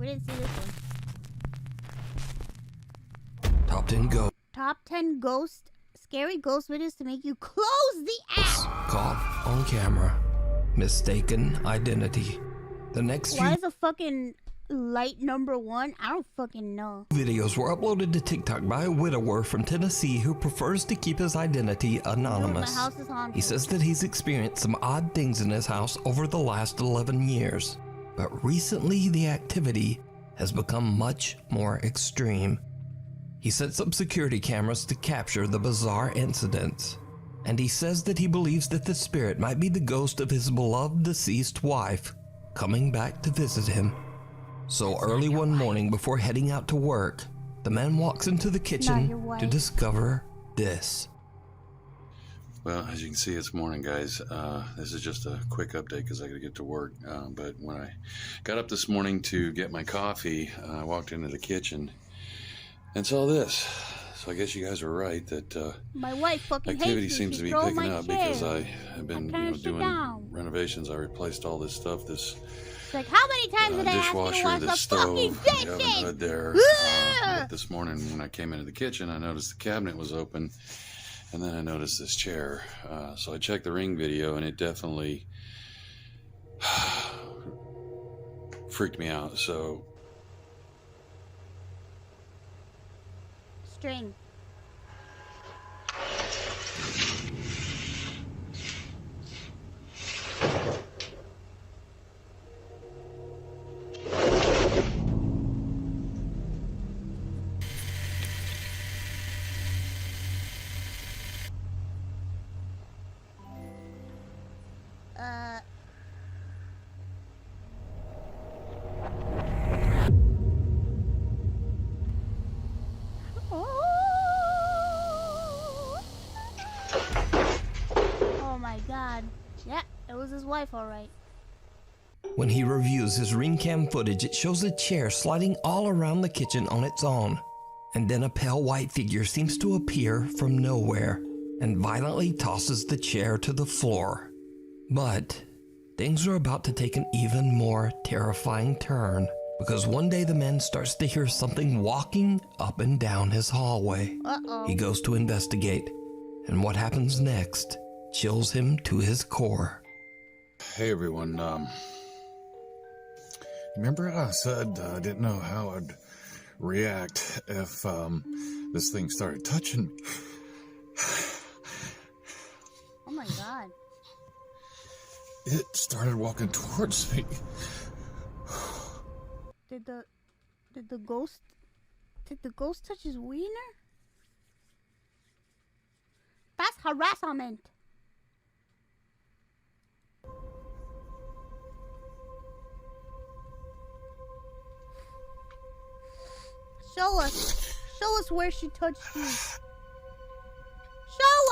We didn't see this one. Top 10 ghosts. Top 10 scary ghost videos to make you close the app. Caught on camera. Mistaken identity. The next Why few is a fucking light number 1? I don't fucking know. videos were uploaded to TikTok by a widower from Tennessee who prefers to keep his identity anonymous. Dude, my house is haunted. He says that he's experienced some odd things in his house over the last 11 years, but recently the activity has become much more extreme. He sets up security cameras to capture the bizarre incidents, and he says that he believes that the spirit might be the ghost of his beloved deceased wife coming back to visit him. So early one morning before heading out to work, the man walks into the kitchen to discover this. Well, as you can see, it's morning, guys. This is just a quick update because I got to get to work. But when I got up this morning to get my coffee, I walked into the kitchen and saw this. So I guess you guys are right that my wife fucking activity hates seems to be picking up because I have been doing renovations. I replaced all this stuff. This like, how many times did I ask you to wash the fucking the oven hood there. But this morning when I came into the kitchen, I noticed the cabinet was open, and then I noticed this chair. So I checked the Ring video, and it definitely freaked me out. So string. Oh my god. Yeah, it was his wife, alright. When he reviews his Ring cam footage, it shows a chair sliding all around the kitchen on its own. And then a pale white figure seems to appear from nowhere and violently tosses the chair to the floor. But things are about to take an even more terrifying turn, because one day the man starts to hear something walking up and down his hallway. He goes to investigate, and what happens next chills him to his core. hey everyone, remember I said I didn't know how I'd react if this thing started touching me. Oh my god. It started walking towards me. Did the ghost touch his wiener? That's harassment. Show us where she touched you. Show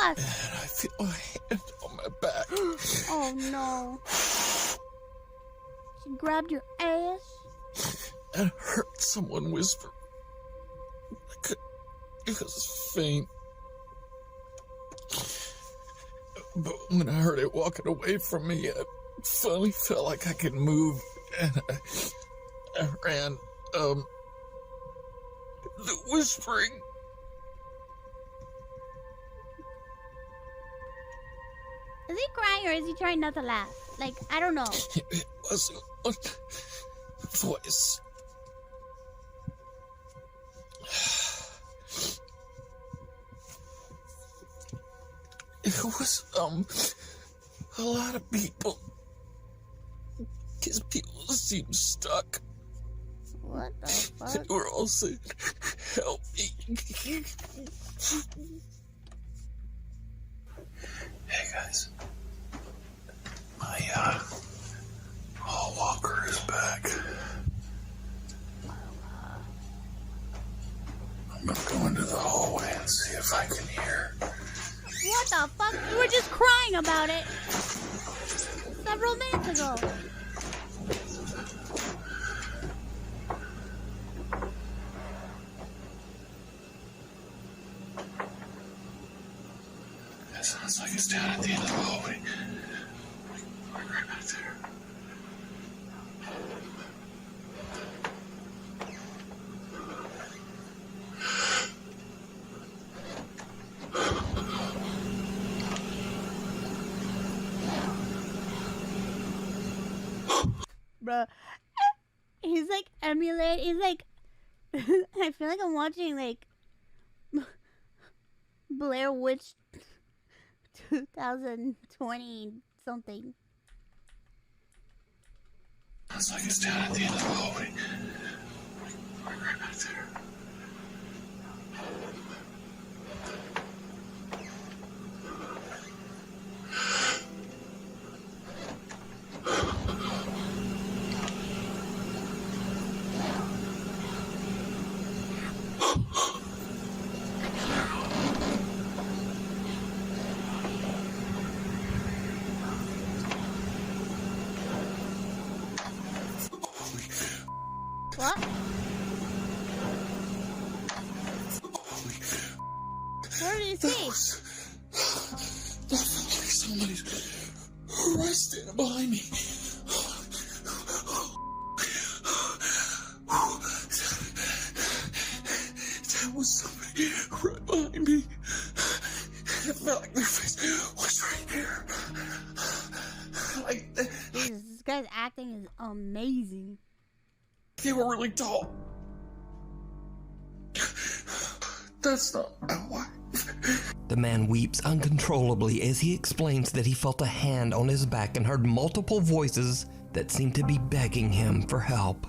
us. And I feel a hand on my back. Oh no. She grabbed your ass. And I heard someone whisper. It was faint. But when I heard it walking away from me, I finally felt like I could move, and I ran. The whispering. Is he crying or is he trying not to laugh? Like, I don't know. It wasn't one voice. It was, a lot of people. His people seemed stuck. What the fuck? They were all saying, help me. Hey guys. My, hall walker is back. I'm gonna go into the hallway and see if I can hear. What the fuck? You were just crying about it several minutes ago. It sounds like it's down at the end of the hallway. Like right back there. bruh. He's like emulate. He's like, I feel like I'm watching like Blair Witch 2020 something. It's like it's down at the end of the hallway. Right back there. What? Where do you see? Somebody's right standing behind me. That was somebody right behind me. I felt like their face was right here. Like Jesus, this guy's acting is amazing. they were really tall. That's not my wife. The man weeps uncontrollably as he explains that he felt a hand on his back and heard multiple voices that seemed to be begging him for help.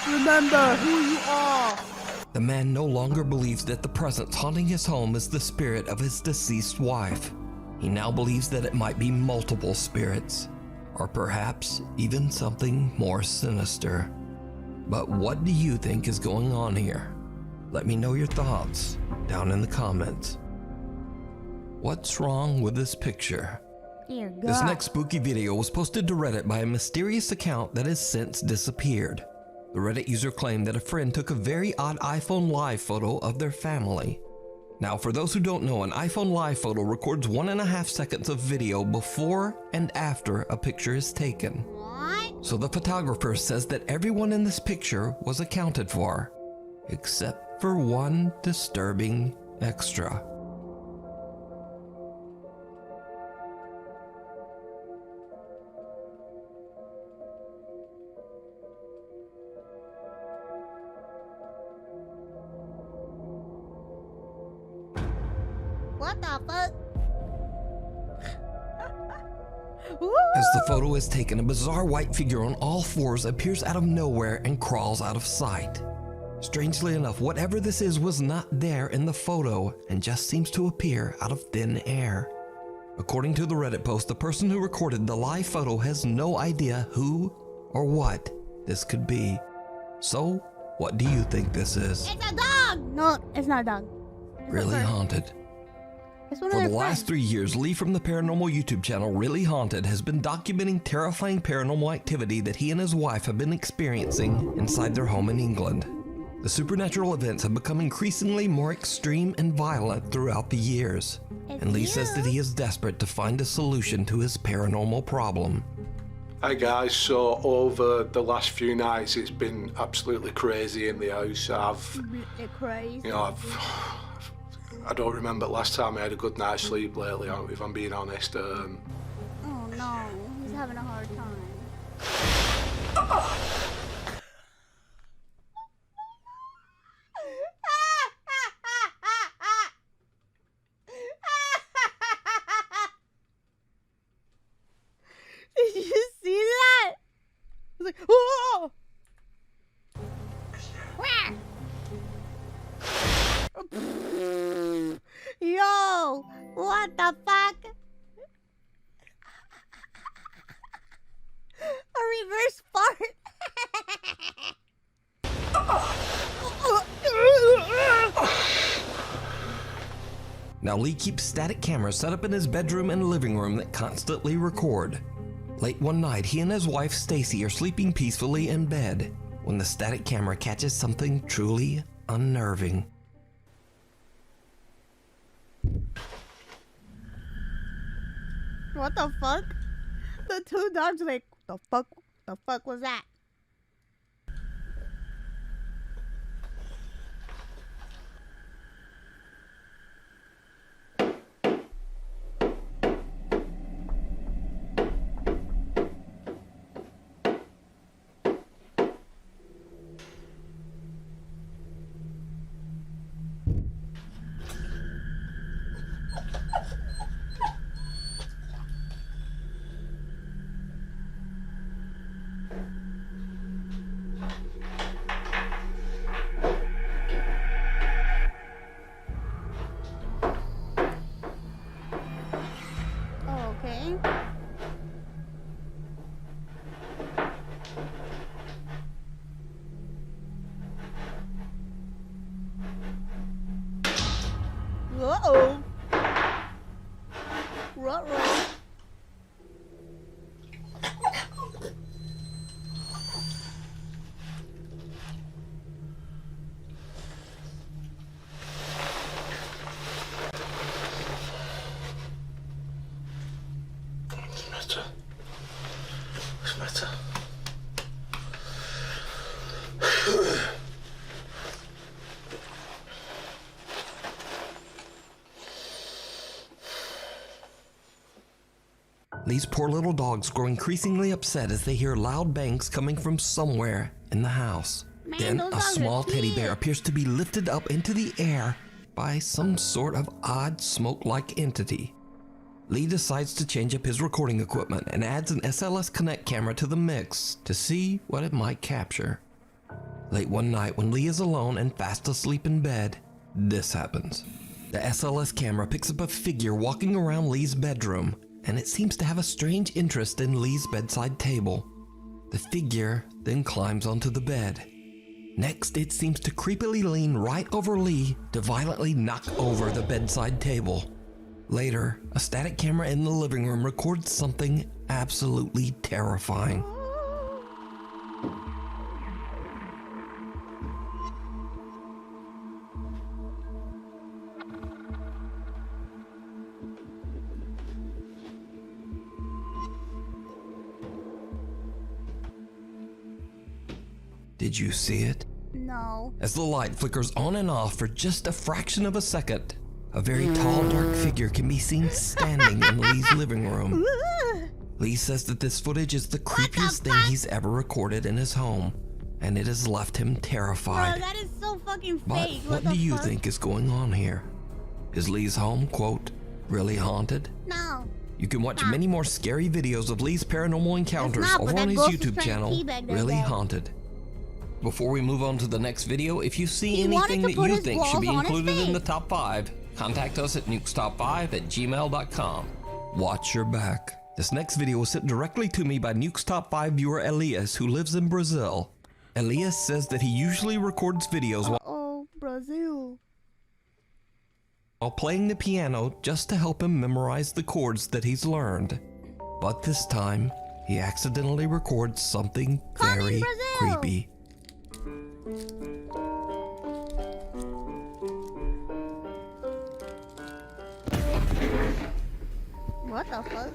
Remember who you are. The man no longer believes that the presence haunting his home is the spirit of his deceased wife. He now believes that it might be multiple spirits, or perhaps even something more sinister. But what do you think is going on here? Let me know your thoughts down in the comments. What's wrong with this picture? Dear God. This next spooky video was posted to Reddit by a mysterious account that has since disappeared. The Reddit user claimed that a friend took a very odd iPhone Live photo of their family. Now, for those who don't know, an iPhone Live photo records 1.5 seconds of video before and after a picture is taken. What? So the photographer says that everyone in this picture was accounted for, except for one disturbing extra. What the fuck? As the photo is taken, a bizarre white figure on all fours appears out of nowhere and crawls out of sight. Strangely enough, whatever this is was not there in the photo and just seems to appear out of thin air. According to the Reddit post, the person who recorded the live photo has no idea who or what this could be. So, what do you think this is? It's a dog! No, it's not a dog. Really haunted? It's one For of the their last friends. 3 years, Lee from the paranormal YouTube channel Really Haunted has been documenting terrifying paranormal activity that he and his wife have been experiencing inside their home in England. The supernatural events have become increasingly more extreme and violent throughout the years, and Lee says that he is desperate to find a solution to his paranormal problem. Hi guys, so over the last few nights it's been absolutely crazy in the house. They're crazy. You know, I don't remember the last time I had a good night's sleep lately, if I'm being honest. Oh no, he's having a hard time. Did you see that? I was like, oh! Yo, what the fuck? A reverse fart. Now Lee keeps static cameras set up in his bedroom and living room that constantly record. Late one night, he and his wife Stacy are sleeping peacefully in bed when the static camera catches something truly unnerving. What the fuck? The two dogs are like, the fuck was that? Uh-oh. Ruh-roh. What's the matter? Lee's poor little dogs grow increasingly upset as they hear loud bangs coming from somewhere in the house. Man, Then those a dogs are small teddy bear cute. appears to be lifted up into the air by some sort of odd smoke-like entity. Lee decides to change up his recording equipment and adds an SLS Connect camera to the mix to see what it might capture. Late one night when Lee is alone and fast asleep in bed, this happens. The SLS camera picks up a figure walking around Lee's bedroom, and it seems to have a strange interest in Lee's bedside table. The figure then climbs onto the bed. Next, it seems to creepily lean right over Lee to violently knock over the bedside table. Later, a static camera in the living room records something absolutely terrifying. Did you see it? No. As the light flickers on and off for just a fraction of a second, a very tall, dark figure can be seen standing in Lee's living room. Lee says that this footage is the creepiest thing he's ever recorded in his home, and it has left him Bro, terrified. that is so fucking But fake. what the do you fuck? think is going on here? Is Lee's home, quote, really haunted? No. You can watch many more scary videos of Lee's paranormal encounters not, but over that on his ghost is YouTube trying to channel, teabag that Really guy. Haunted. Before we move on to the next video, if you see He wanted anything to that put you his think should be balls on his included in the face. top 5, contact us at nukestop5@gmail.com. Watch your back. This next video was sent directly to me by Nukestop5 viewer Elias, who lives in Brazil. Elias says that he usually records videos Oh, Brazil. while playing the piano just to help him memorize the chords that he's learned. But this time, he accidentally records something very Brazil. creepy. What the fuck?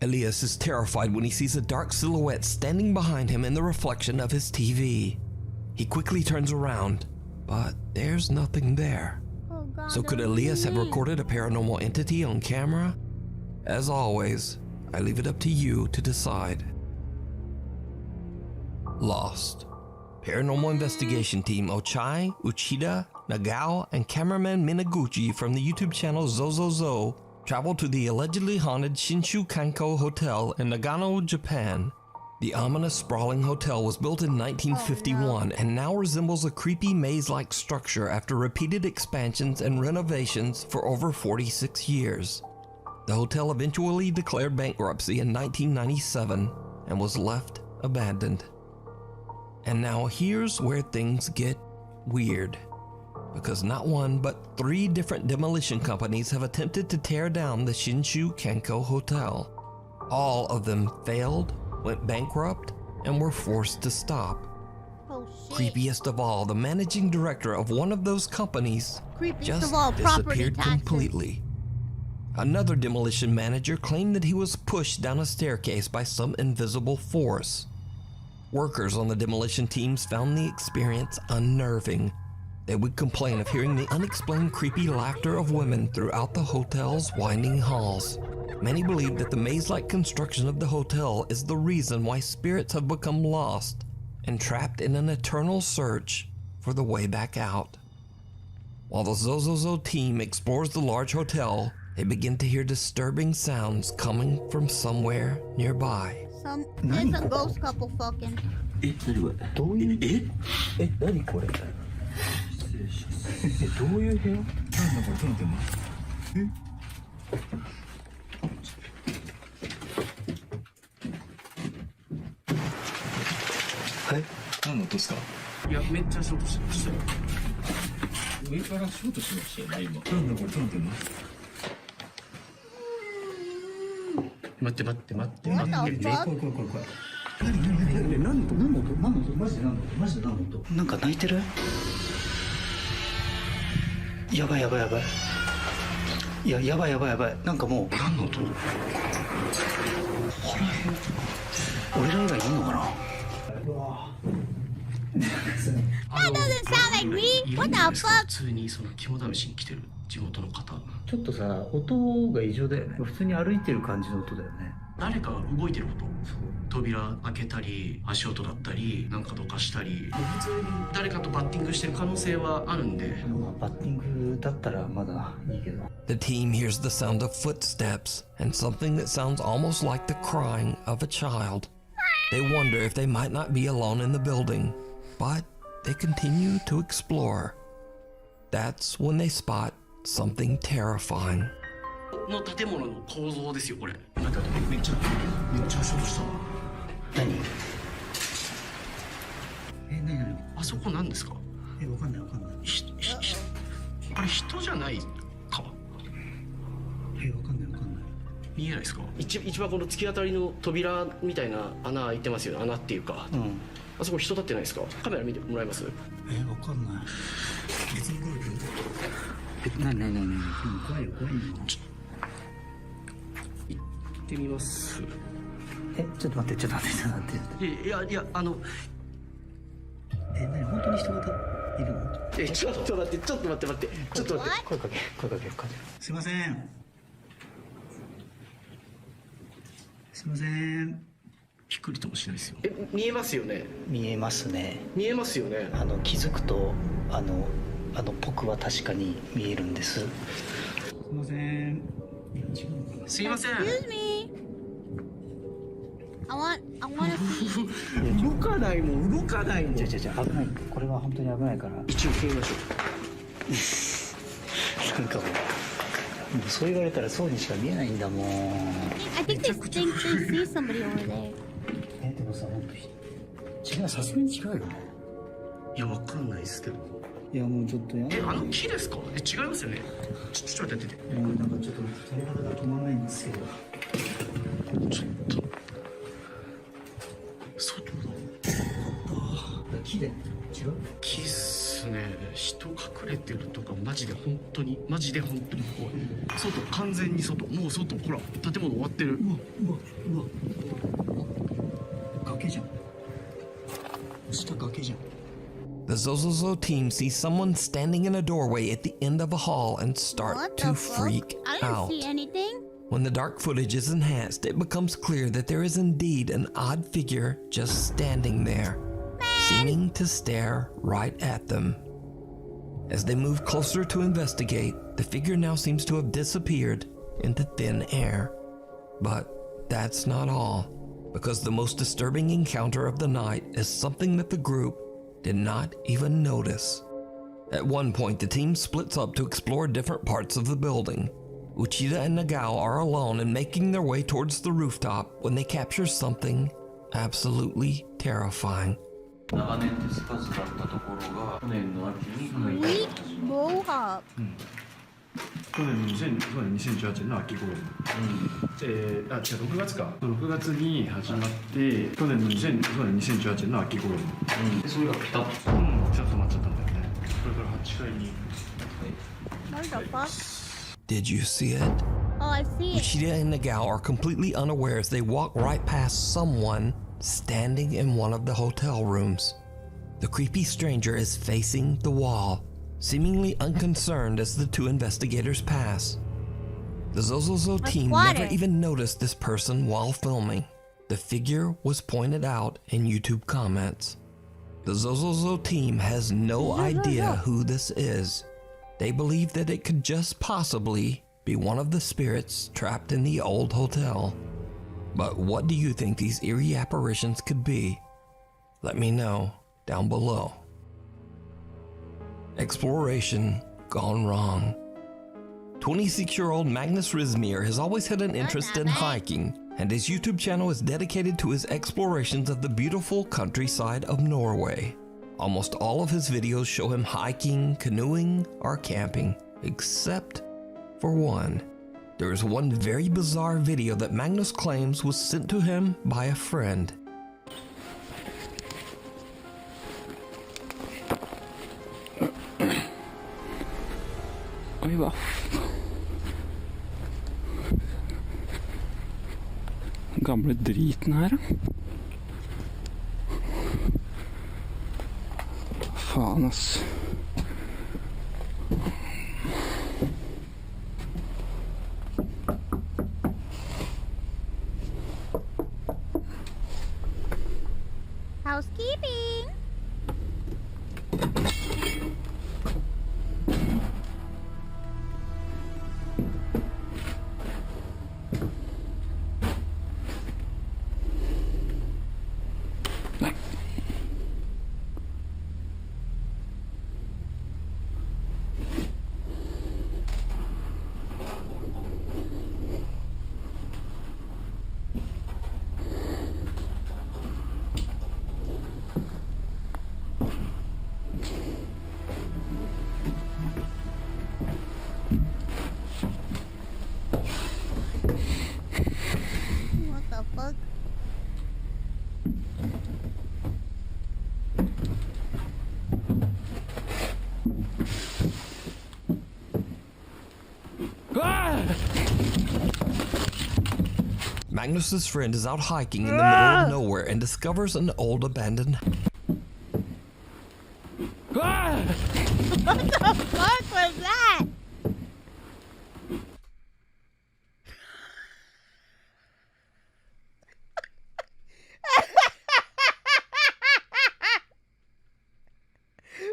Elias is terrified when he sees a dark silhouette standing behind him in the reflection of his TV. He quickly turns around, but there's nothing there. Oh god. So could that was Elias have me. recorded a paranormal entity on camera? As always, I leave it up to you to decide. Lost. Paranormal investigation team Ochai, Uchida, Nagao, and cameraman Minaguchi from the YouTube channel Zozozo traveled to the allegedly haunted Shinshu Kanko Hotel in Nagano, Japan. The ominous sprawling hotel was built in 1951 and now resembles a creepy maze-like structure after repeated expansions and renovations for over 46 years. The hotel eventually declared bankruptcy in 1997 and was left abandoned. And now here's where things get weird, because not one but 3 different demolition companies have attempted to tear down the Shinshu Kanko Hotel. All of them failed, went bankrupt, and were forced to stop. Oh shit. Creepiest of all, the managing director of one of those companies Creepiest just of all, property disappeared taxes. completely. Another demolition manager claimed that he was pushed down a staircase by some invisible force. Workers on the demolition teams found the experience unnerving. They would complain of hearing the unexplained creepy laughter of women throughout the hotel's winding halls. Many believe that the maze-like construction of the hotel is the reason why spirits have become lost and trapped in an eternal search for the way back out. While the Zozozo team explores the large hotel, they begin to hear disturbing sounds coming from somewhere nearby. It's a ghost couple fucking. 何これどういう何これ失礼しますどういう部屋なんだこれ手の手間トですか？いや、めっちゃショートしてましたよ。上からショートしましたよね、今。なんだこれ、どうなってんの？待って待って待って待って。What the fuck? 怖い怖い怖い怖い。何の音マジで何の音マジで何の音？なんか泣いてる？やばいやばいやばい。いや、やばいやばいやばい。なんかもう何の音？俺ら以外いんのかな？ That doesn't sound like me. What the fuck? 普通にその肝試しに来てる地元の方。ちょっとさ、音が異常だよね。普通に歩いてる感じの音だよね。誰かが動いてる音。扉開けたり、足音だったり、なんかどかしたり、普通に誰かとバッティングしてる可能性はあるんで。バッティングだったらまだいいけど。The team hears the sound of footsteps and something that sounds almost like the crying of a child. They wonder if they might not be alone in the building, but they continue to explore. That's when they spot something terrifying. の建物の構造ですよ、これ。めっちゃショートしたわ。何？何？あそこ何ですか？わかんないわかんない。あれ人じゃないか？わかんないわかんない。見えないですか？一番この突き当たりの扉みたいな穴開いてますよね。穴っていうか。うん。あそこ人立ってないですか？カメラ見てもらえます？わかんない。別に来るけど。何？怖いよ。行ってみます。ちょっと待って。いや何本当に人がいるの？ちょっと待って。ちょっと待って。声かけ。すいません。びっくりともしないですよ。見えますよね？見えますね。気づくと僕は確かに見えるんです。すいません。Excuse me. I want to 動かないもん。じゃ危ない。これは本当に危ないから一応決めましょう。なんかもうそう言われたらそうにしか見えないんだもん。I think they think they see somebody over there. でもさ、本当違う、さすがに違うよね。いや、わかんないですけど。いや、もうちょっとや。木ですか？違いますよね。ちょっと待って。もうなんかちょっと鳥肌が止まらないんですけど。ちょっと。外だ。木で。違う？木っすね。人隠れてるとかマジで本当に怖い。外、完全に外。もう外、ほら、建物終わってる。うわ。崖じゃん。下崖じゃん。The Zozozo team sees someone standing in a doorway at the end of a hall and start What to the fuck? freak I didn't out. see anything. When the dark footage is enhanced, it becomes clear that there is indeed an odd figure just standing there, seeming to stare right at them. As they move closer to investigate, the figure now seems to have disappeared into thin air. But that's not all, because the most disturbing encounter of the night is something that the group did not even notice. At one point, the team splits up to explore different parts of the building. Uchida and Nagao are alone and making their way towards the rooftop when they capture something absolutely terrifying. 長年手つかずだったところが去年の秋に開花し始めた。Mohawk. 去年2018年の秋頃に、6月か6月に始まって去年の2018年の秋頃に、それがピタッと、ちょっと待っちゃったんだよね。これから8階に。 What the fuck? Did you see it? Oh, I see it. Uchida and Nagao are completely unaware as they walk right past someone standing in one of the hotel rooms. The creepy stranger is facing the wall, seemingly unconcerned as the two investigators pass. The Zozozo team never even noticed this person while filming. The figure was pointed out in YouTube comments. The Zozozo team has no idea who this is. They believe that it could just possibly be one of the spirits trapped in the old hotel. But what do you think these eerie apparitions could be? Let me know down below. Exploration gone wrong. 26-year-old Magnus Rizmir has always had an interest in hiking, and his YouTube channel is dedicated to his explorations of the beautiful countryside of Norway. Almost all of his videos show him hiking, canoeing, or camping, except for one. There is one very bizarre video that Magnus claims was sent to him by a friend. Oj, va? Gamle driten her, faen, ass. Housekeeping. What the fuck? Magnus's friend is out hiking in the middle of nowhere and discovers an old abandoned What the fuck was that?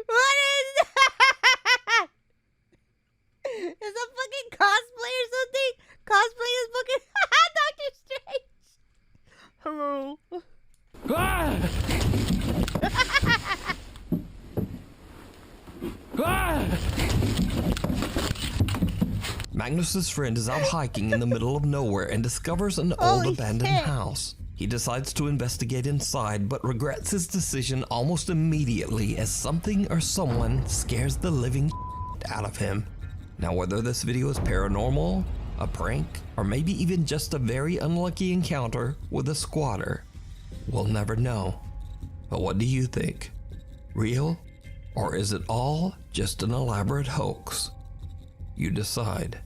What is that? Is a fucking cosplay or something? Cosplay is fucking Doctor Strange. Hello. Magnus's friend is out hiking in the middle of nowhere and discovers an old Holy abandoned shit. house. He decides to investigate inside, but regrets his decision almost immediately as something or someone scares the living out of him. Now, whether this video is paranormal, a prank, or maybe even just a very unlucky encounter with a squatter, we'll never know. But what do you think? Real? Or is it all just an elaborate hoax? You decide.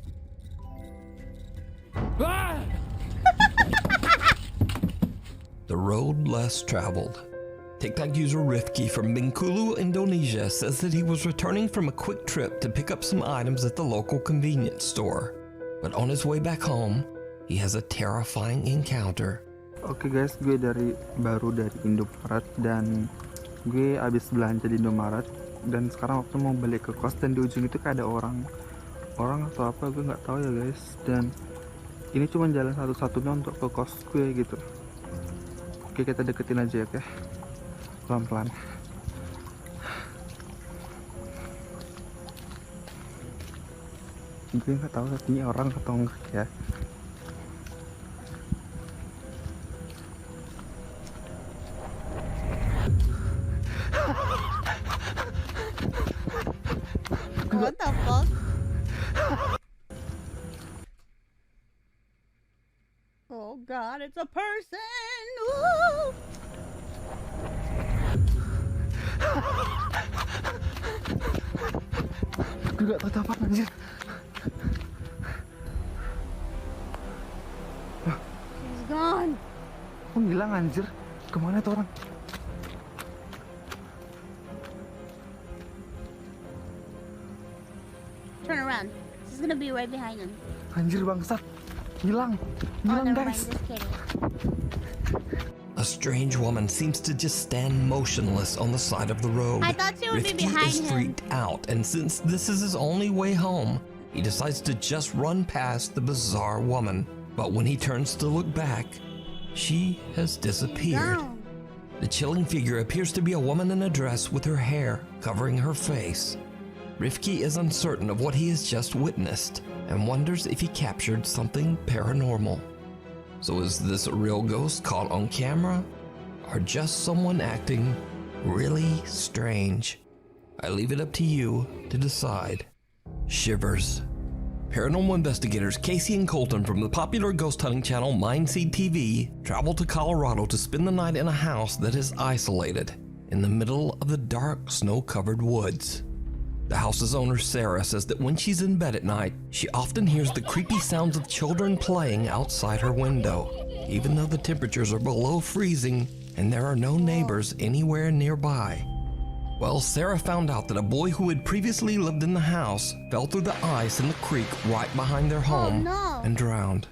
The road less traveled. TikTok user Rifki from Bengkulu, Indonesia says that he was returning from a quick trip to pick up some items at the local convenience store. But on his way back home, he has a terrifying encounter. Oke guys, gue baru dari Indomaret dan gue abis belanja di Indomaret dan sekarang waktu mau balik ke kos dan di ujung itu kayak ada orang atau apa gue nggak tahu ya guys, dan ini cuma jalan satu-satunya untuk ke kos gue gitu. Oke, kita deketin aja ya, oke? Pelan-pelan. Gue nggak tahu ini orang atau enggak ya. What the fuck? Oh god, it's a person! Ooh. Gue gak tau apa anjir. He's gone. Kok ngilang anjir? Kemana tuh orang? Turn around. This is gonna be right behind him. Anjir bangsat. Hilang. Oh, Hilang never mind. guys. Just kidding. A strange woman seems to just stand motionless on the side of the road. I thought she would be Rifki behind is him. freaked out, and since this is his only way home, he decides to just run past the bizarre woman. But when he turns to look back, she has disappeared. Gone. The chilling figure appears to be a woman in a dress with her hair covering her face. Rifki is uncertain of what he has just witnessed and wonders if he captured something paranormal. So is this a real ghost caught on camera, or just someone acting really strange. I leave it up to you to decide. Shivers. Paranormal investigators Casey and Colton from the popular ghost hunting channel Mindseed TV travel to Colorado to spend the night in a house that is isolated in the middle of the dark, snow-covered woods. The house's owner, Sarah, says that when she's in bed at night, she often hears the creepy sounds of children playing outside her window, even though the temperatures are below freezing and there are no neighbors anywhere nearby. Well, Sarah found out that a boy who had previously lived in the house fell through the ice in the creek right behind their home and drowned.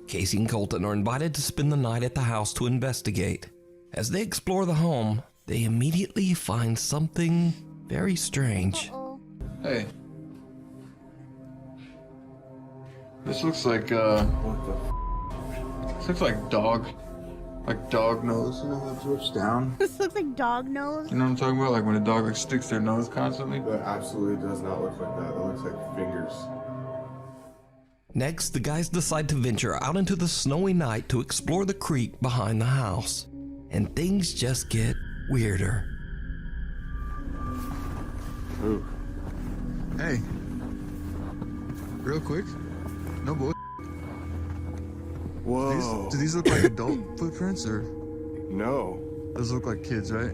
Casey and Colton are invited to spend the night at the house to investigate. As they explore the home, they immediately find something very strange. Hey. This looks like, this looks like dog nose, you know, that drips down. This looks like dog nose. You know what I'm talking about? Like when a dog like sticks their nose constantly? That absolutely does not look like that. That looks like fingers. Next, the guys decide to venture out into the snowy night to explore the creek behind the house. And things just get weirder. Ooh. Hey. Real quick. No bull. Whoa. Do these look like adult footprints or? No. Those look like kids, right?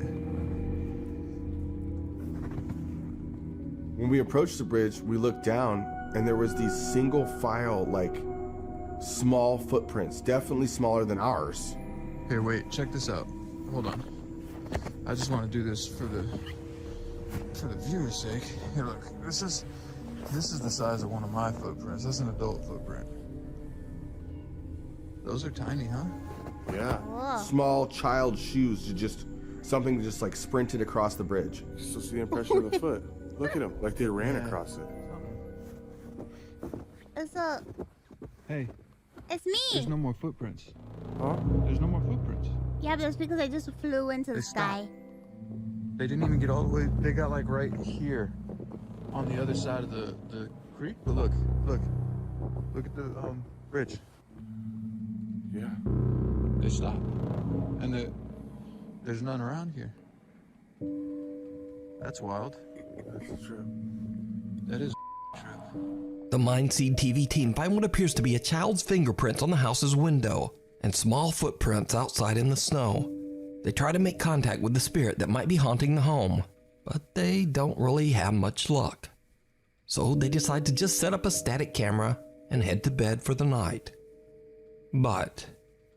When we approached the bridge, we looked down and there was these single file, like, small footprints, definitely smaller than ours. Here, wait, check this out. Hold on. I just want to do this for the viewer's sake. Here, look. This is the size of one of my footprints. That's an adult footprint. Those are tiny, huh? Yeah. Whoa. Small child shoes, something just like sprinted across the bridge. Still see the impression of the foot. Look at them, like they ran across it. Hey, It's me. there's no more footprints. Huh? There's no more footprints. Yeah, but that's because I just flew into the sky. They didn't even get all the way. They got like right here on the other side of the creek. But look at the bridge. Yeah. They stopped. And there's none around here. That's wild. That's true. That is The Mindseed TV team find what appears to be a child's fingerprints on the house's window and small footprints outside in the snow. They try to make contact with the spirit that might be haunting the home, but they don't really have much luck. So they decide to just set up a static camera and head to bed for the night. But,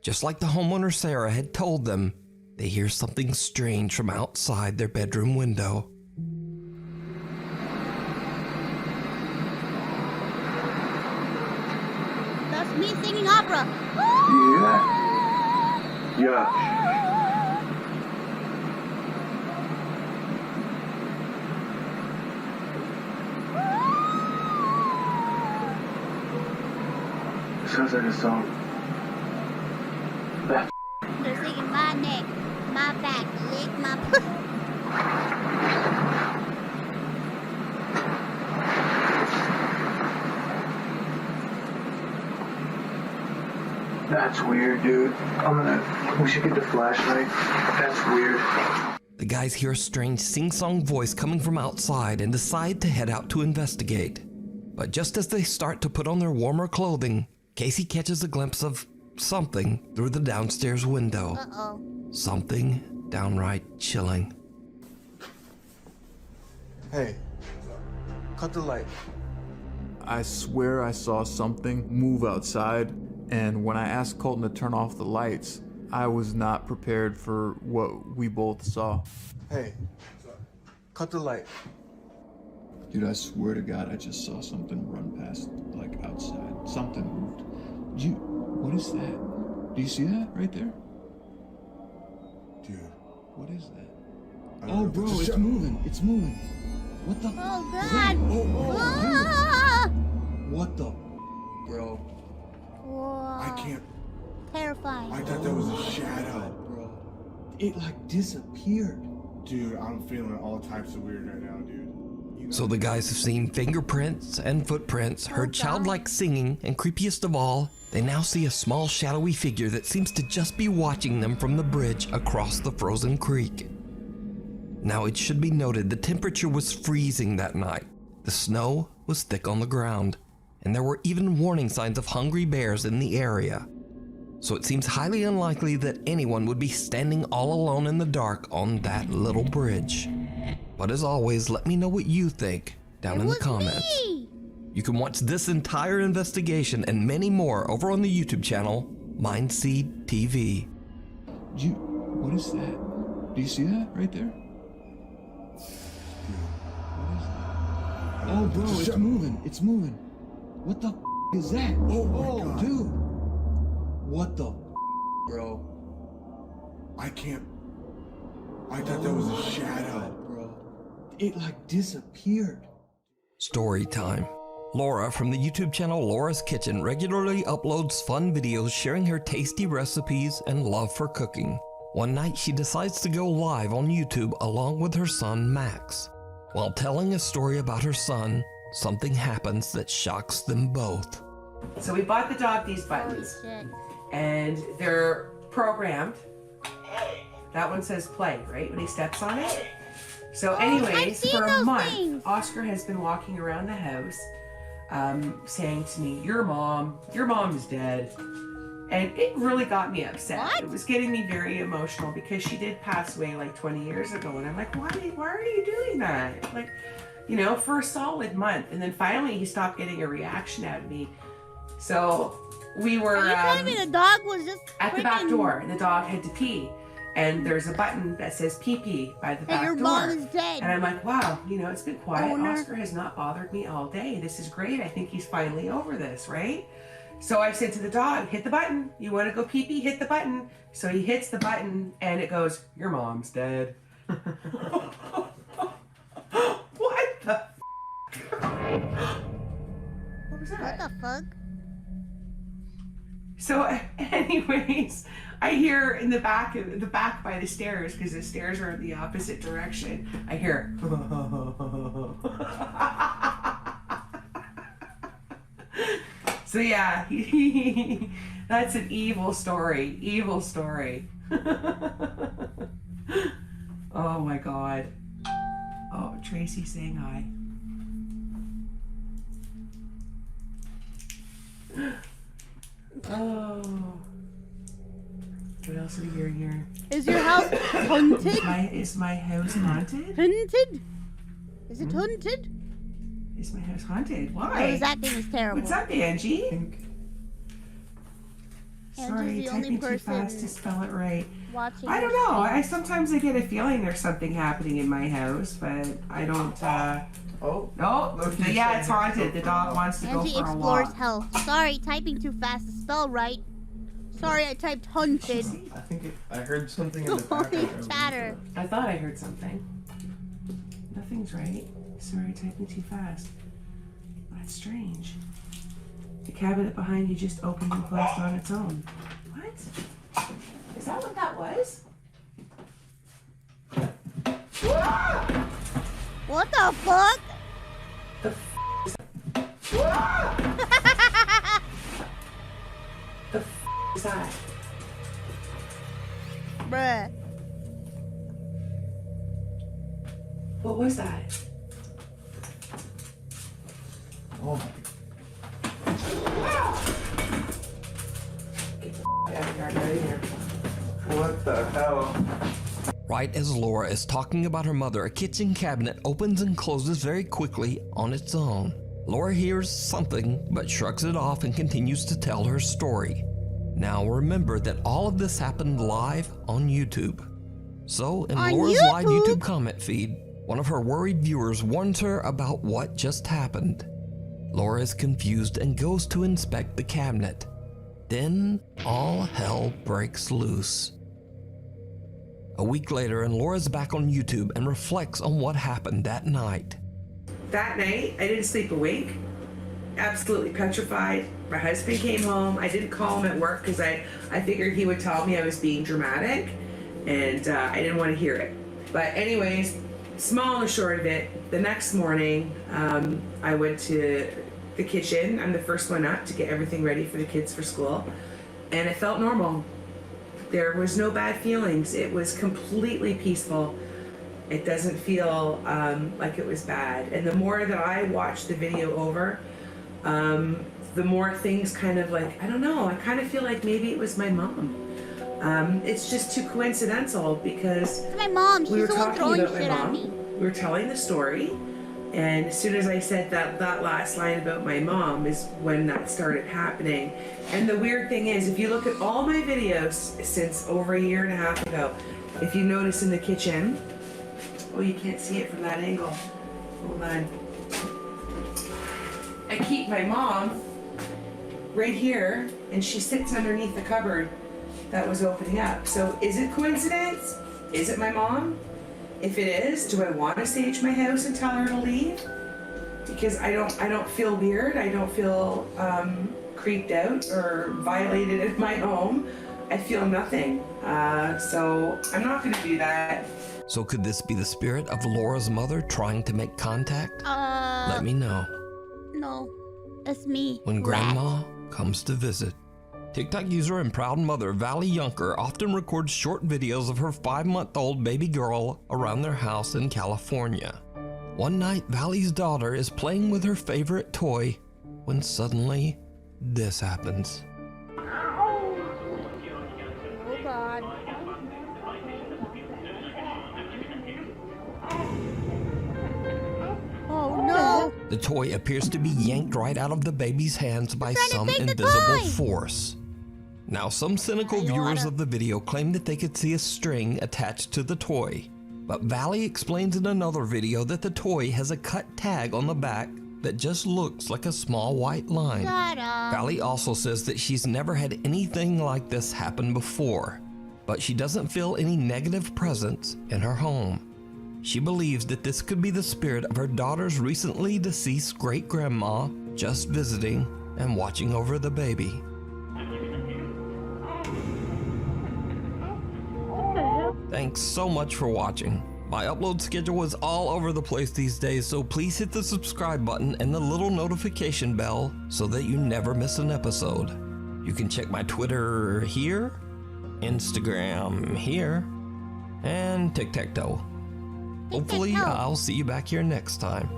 just like the homeowner Sarah had told them, they hear something strange from outside their bedroom window. That's me singing opera. Yeah. sounds like a song. They're singing my neck, my back, lick my pussy. That's weird, dude. We should get the flashlight. That's weird. The guys hear a strange sing-song voice coming from outside and decide to head out to investigate. But just as they start to put on their warmer clothing, Casey catches a glimpse of something through the downstairs window. Uh-oh. Something downright chilling. Hey, cut the light. I swear I saw something move outside, and when I asked Colton to turn off the lights, I was not prepared for what we both saw. Hey, cut the light. Dude, I swear to God, I just saw something run past, like, outside. Something moved. What is that? Do you see that right there? Dude. What is that? Oh, bro, it's moving. It's moving. What the? Oh, God. Oh, what the? Bro. Whoa. I can't. Terrifying. I thought that was a shadow. Bro. It, like, disappeared. Dude, I'm feeling all types of weird right now, dude. So the guys have seen fingerprints and footprints, heard childlike singing, and creepiest of all, they now see a small shadowy figure that seems to just be watching them from the bridge across the frozen creek. Now it should be noted the temperature was freezing that night. The snow was thick on the ground, and there were even warning signs of hungry bears in the area. So it seems highly unlikely that anyone would be standing all alone in the dark on that little bridge. But as always, let me know what you think down in the comments. Me. You can watch this entire investigation and many more over on the YouTube channel, Mindseed TV. What is that? Do you see that right there? Oh, bro, it's moving. It's moving. What the is that? Oh, God. Dude. What the bro? I can't. I thought that was a shadow. Bro. It like disappeared. Story time. Laura from the YouTube channel Laura's Kitchen regularly uploads fun videos sharing her tasty recipes and love for cooking. One night she decides to go live on YouTube along with her son Max. While telling a story about her son, something happens that shocks them both. So we bought the dog these buttons, and they're programmed. That one says play, right, when he steps on it? So anyways, for a month, Oscar has been walking around the house saying to me, your mom is dead. And it really got me upset. What? It was getting me very emotional because she did pass away like 20 years ago. And I'm like, why are you doing that? Like, you know, for a solid month. And then finally he stopped getting a reaction out of me. So we were Are you telling me the dog was just at the back door, and the dog had to pee. And there's a button that says pee pee by the back your door. mom is dead. And I'm like, wow, you know, it's been quiet. Owner. Oscar has not bothered me all day. This is great. I think he's finally over this, right? So I said to the dog, hit the button. You want to go pee pee? Hit the button. So he hits the button and it goes, your mom's dead. What the What was that? What the fuck? So anyways, I hear in the back by the stairs, because the stairs are in the opposite direction, I hear so yeah, that's an evil story. Oh my god. Oh, Tracy saying hi. Oh. What else are we hearing here? Is your house haunted? Is my house haunted? Haunted? Is it haunted? Is my house haunted? Oh, Why? his acting is terrible. What's up, Angie? Sorry, Angie's the only typing too fast to person spell it right. watching. I don't know. I sometimes I get a feeling there's something happening in my house, but I don't. Oh. No. Yeah, it's haunted. The dog wants to go Angie for a explores walk. hell. Sorry, typing too fast to spell right. Sorry, I typed haunted. I think I heard something in the Holy background. chatter. I thought I heard something. Nothing's right. Sorry, typing too fast. That's strange. The cabinet behind you just opened and closed on its own. What? Is that what that was? What the fuck? The is that? Bruh. What was that? Oh. Get the out of here. What the hell? Right as Laura is talking about her mother, a kitchen cabinet opens and closes very quickly on its own. Laura hears something, but shrugs it off and continues to tell her story. Now remember that all of this happened live on YouTube. So in On Laura's YouTube? live YouTube comment feed, one of her worried viewers warns her about what just happened. Laura is confused and goes to inspect the cabinet. Then all hell breaks loose. A week later, and Laura's back on YouTube and reflects on what happened that night. That night, I didn't sleep a wink. Absolutely petrified. My husband came home. I didn't call him at work because I figured he would tell me I was being dramatic, and I didn't want to hear it. But anyways, small and short of it, the next morning, I went to the kitchen. I'm the first one up to get everything ready for the kids for school, and it felt normal. There was no bad feelings. It was completely peaceful. It doesn't feel like it was bad. And the more that I watch the video over, the more things kind of like, I don't know, I kind of feel like maybe it was my mom. It's just too coincidental because It's my mom. She's we were the one talking throwing about my shit at mom. me. We were telling the story, and as soon as I said that last line about my mom is when that started happening. And the weird thing is, if you look at all my videos since over a year and a half ago, if you notice in the kitchen, oh, you can't see it from that angle. Hold on. I keep my mom right here, and she sits underneath the cupboard that was opening up. So is it coincidence? Is it my mom? If it is, do I want to stage my house and tell her to leave? Because I don't feel weird. I don't feel creeped out or violated in my home. I feel nothing. So I'm not going to do that. So could this be the spirit of Laura's mother trying to make contact? Let me know. No, it's me. When Rat. Grandma comes to visit. TikTok user and proud mother Valley Yunker often records short videos of her 5-month-old baby girl around their house in California. One night, Valley's daughter is playing with her favorite toy when suddenly this happens. Oh God. Oh no. The toy appears to be yanked right out of the baby's hands by Trying to some take the invisible toy. force. Now, some cynical viewers of the video claim that they could see a string attached to the toy, but Valley explains in another video that the toy has a cut tag on the back that just looks like a small white line. Shut up. Valley also says that she's never had anything like this happen before, but she doesn't feel any negative presence in her home. She believes that this could be the spirit of her daughter's recently deceased great-grandma just visiting and watching over the baby. Thanks so much for watching. My upload schedule is all over the place these days, so please hit the subscribe button and the little notification bell so that you never miss an episode. You can check my Twitter here, Instagram here, and tic-tac-toe. Hopefully, I'll see you back here next time.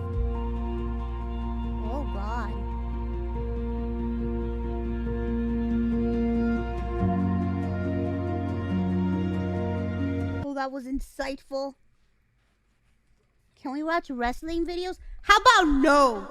Oh God. Oh, that was insightful. Can we watch wrestling videos? How about no?